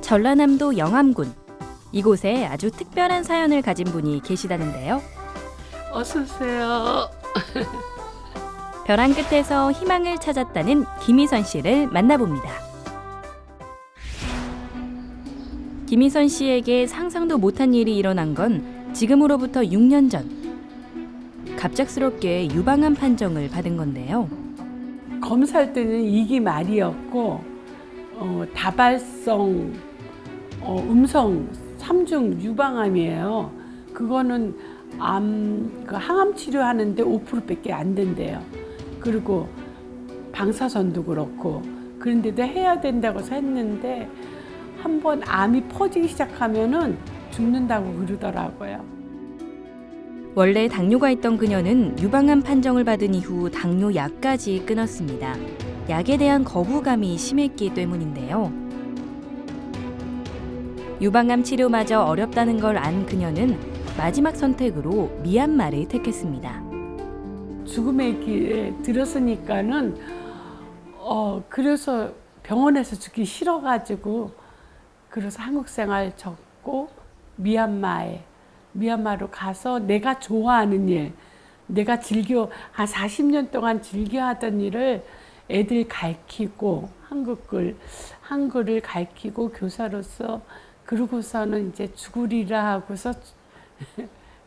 전라남도 영암군. 이곳에 아주 특별한 사연을 가진 분이 계시다는데요. 어서 오세요. 벼랑 끝에서 희망을 찾았다는 김희선 씨를 만나봅니다. 김희선 씨에게 상상도 못한 일이 일어난 건 지금으로부터 6년 전. 갑작스럽게 유방암 판정을 받은 건데요. 검사할 때는 이기 말이었고 다발성 음성 3중 유방암이에요. 그거는 항암 치료하는데 5%밖에 안 된대요. 그리고 방사선도 그렇고 그런데도 해야 된다고 해서 했는데 한번 암이 퍼지기 시작하면은 죽는다고 그러더라고요. 원래 당뇨가 있던 그녀는 유방암 판정을 받은 이후 당뇨 약까지 끊었습니다. 약에 대한 거부감이 심했기 때문인데요. 유방암 치료마저 어렵다는 걸 안 그녀는 마지막 선택으로 미얀마를 택했습니다. 죽음의 길에 들었으니까는 그래서 병원에서 죽기 싫어가지고 그래서 한국 생활 접고 미얀마로 가서 내가 좋아하는 일, 내가 한 40년 동안 즐겨 하던 일을 애들 가르치고 한글을 가르치고 교사로서 그러고서는 이제 죽으리라 하고서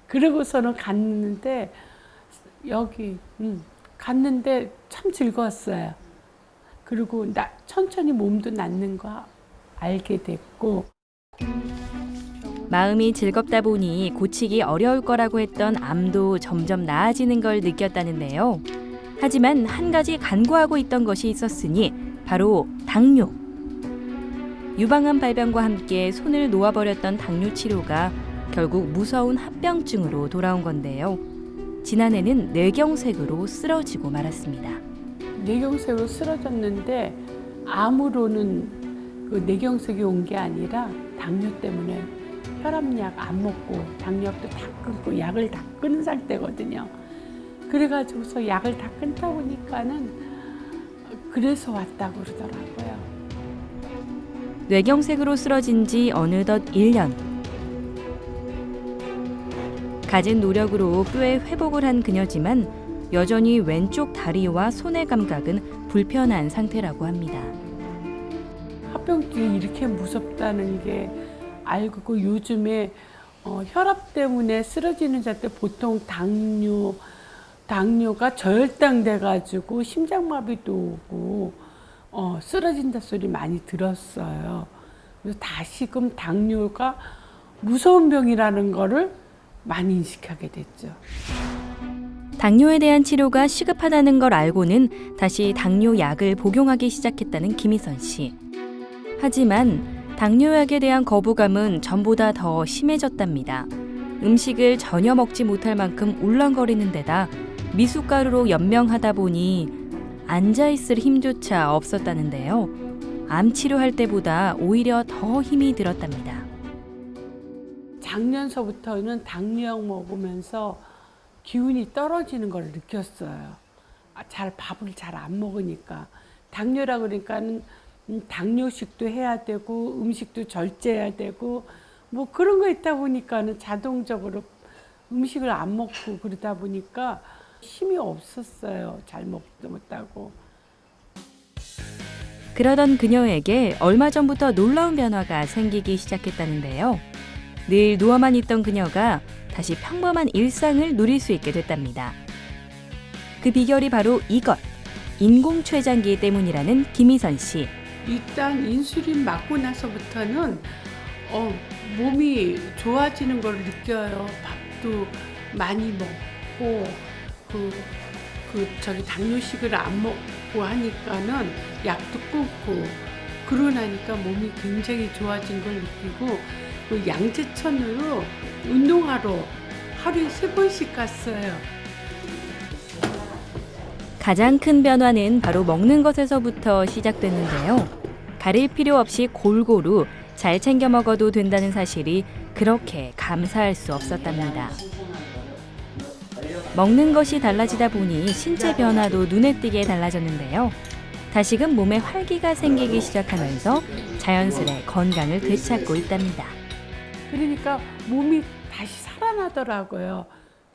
그러고서는 갔는데 갔는데 참 즐거웠어요. 그리고 천천히 몸도 낫는 거 알게 됐고. 마음이 즐겁다 보니 고치기 어려울 거라고 했던 암도 점점 나아지는 걸 느꼈다는데요. 하지만 한 가지 간구하고 있던 것이 있었으니 바로 당뇨. 유방암 발병과 함께 손을 놓아버렸던 당뇨 치료가 결국 무서운 합병증으로 돌아온 건데요. 지난해는 뇌경색으로 쓰러지고 말았습니다. 뇌경색으로 쓰러졌는데 암으로는 그 뇌경색이 온 게 아니라 당뇨 때문에 혈압약 안 먹고 당뇨약도 다 끊고 약을 다 끊은 상태거든요. 그래가지고서 약을 다 끊다 보니까는 그래서 왔다고 그러더라고요. 뇌경색으로 쓰러진 지 어느덧 1년. 갖은 노력으로 꽤 회복을 한 그녀지만 여전히 왼쪽 다리와 손의 감각은 불편한 상태라고 합니다. 합병증이 이렇게 무섭다는 게 알고 요즘에 혈압 때문에 쓰러지는 자들 보통 당뇨가 저혈당 돼가지고 심장마비도 오고 쓰러진다 소리 많이 들었어요. 그래서 다시금 당뇨가 무서운 병이라는 거를 많이 인식하게 됐죠. 당뇨에 대한 치료가 시급하다는 걸 알고는 다시 당뇨 약을 복용하기 시작했다는 김희선 씨. 하지만 당뇨약에 대한 거부감은 전보다 더 심해졌답니다. 음식을 전혀 먹지 못할 만큼 울렁거리는 데다 미숫가루로 연명하다 보니 앉아있을 힘조차 없었다는데요. 암 치료할 때보다 오히려 더 힘이 들었답니다. 작년서부터는 당뇨약 먹으면서 기운이 떨어지는 걸 느꼈어요. 밥을 잘 안 먹으니까. 당뇨라 그러니까는 당뇨식도 해야 되고 음식도 절제해야 되고 뭐 그런 거 있다 보니까는 자동적으로 음식을 안 먹고 그러다 보니까 힘이 없었어요. 잘 먹지도 못하고. 그러던 그녀에게 얼마 전부터 놀라운 변화가 생기기 시작했다는데요. 늘 누워만 있던 그녀가 다시 평범한 일상을 누릴 수 있게 됐답니다. 그 비결이 바로 이것, 인공췌장기 때문이라는 김희선 씨. 일단 인슐린 맞고 나서부터는 몸이 좋아지는 걸 느껴요. 밥도 많이 먹고 당뇨식을 안 먹고 하니까는 약도 끊고 그러고 나니까 몸이 굉장히 좋아진 걸 느끼고 양재천으로 운동하러 하루에 3번씩 갔어요. 가장 큰 변화는 바로 먹는 것에서부터 시작됐는데요. 가릴 필요 없이 골고루 잘 챙겨 먹어도 된다는 사실이 그렇게 감사할 수 없었답니다. 먹는 것이 달라지다 보니 신체 변화도 눈에 띄게 달라졌는데요. 다시금 몸에 활기가 생기기 시작하면서 자연스레 건강을 되찾고 있답니다. 그러니까 몸이 다시 살아나더라고요.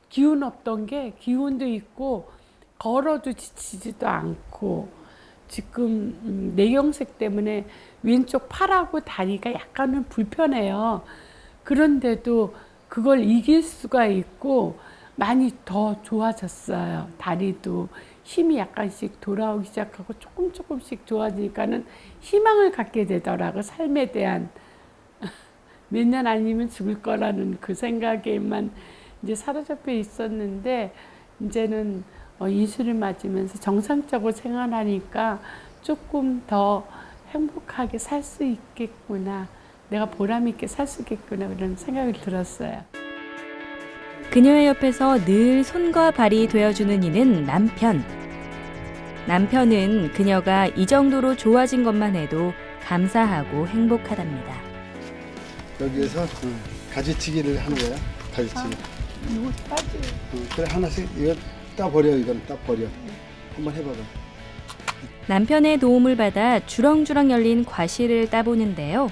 기운 없던 게 기운도 있고 걸어도 지치지도 않고 지금 뇌경색 때문에 왼쪽 팔하고 다리가 약간은 불편해요. 그런데도 그걸 이길 수가 있고 많이 더 좋아졌어요. 다리도 힘이 약간씩 돌아오기 시작하고 조금씩 좋아지니까는 희망을 갖게 되더라고. 삶에 대한 몇 년 아니면 죽을 거라는 그 생각에만 이제 사로잡혀 있었는데 이제는 인슐린 맞으면서 정상적으로 생활하니까 조금 더 행복하게 살 수 있겠구나. 내가 보람 있게 살 수 있겠구나 그런 생각이 들었어요. 그녀의 옆에서 늘 손과 발이 되어주는 이는 남편. 남편은 그녀가 이 정도로 좋아진 것만 해도 감사하고 행복하답니다. 여기에서 가지치기를 하는 거야. 가지치기. 이거 빠지. 그래 하나씩 이거 따 버려. 이건 따 버려. 한번 해봐봐. 남편의 도움을 받아 주렁주렁 열린 과실을 따보는데요.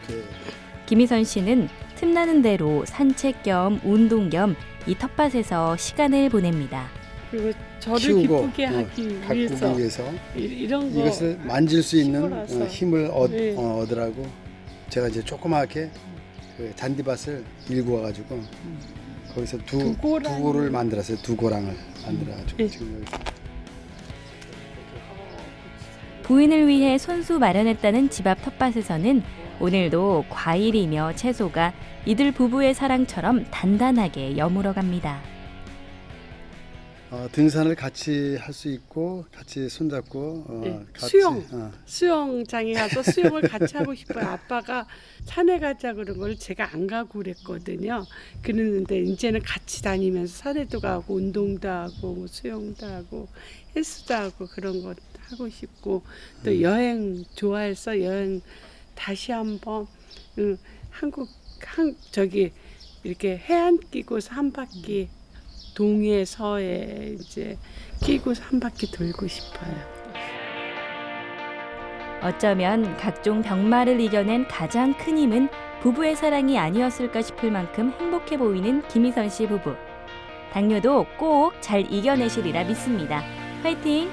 오케이. 김희선 씨는 틈나는 대로 산책 겸 운동 겸 이 텃밭에서 시간을 보냅니다. 그리고 저를 키우고, 기쁘게 하기 가꾸기 위해서 이런 거 이것을 만질 수 있는 키워놔서. 힘을 네. 얻으라고 제가 이제 조그맣게 그 잔디밭을 일구 와가지고 거기서 두 고를 만들었어요. 두 고랑을 만들어가지고 네. 지금 여기서 부인을 위해 손수 마련했다는 집 앞 텃밭에서는 오늘도 과일이며 채소가 이들 부부의 사랑처럼 단단하게 여물어 갑니다. 등산을 같이 할 수 있고 같이 손잡고 네. 같이 수영장에 가서 수영을 같이 하고 싶어요. 아빠가 산에 가자 그런 걸 제가 안 가고 그랬거든요. 그랬는데 이제는 같이 다니면서 산에도 가고 운동도 하고 뭐 수영도 하고 헬스도 하고 그런 거 하고 싶고 또 여행 좋아해서 여행 다시 한번 저기 이렇게 해안 끼고서 한 바퀴 동해 서해 이제 끼고서 한 바퀴 돌고 싶어요. 어쩌면 각종 병마를 이겨낸 가장 큰 힘은 부부의 사랑이 아니었을까 싶을 만큼 행복해 보이는 김희선 씨 부부. 당뇨도 꼭 잘 이겨내시리라 믿습니다. 화이팅!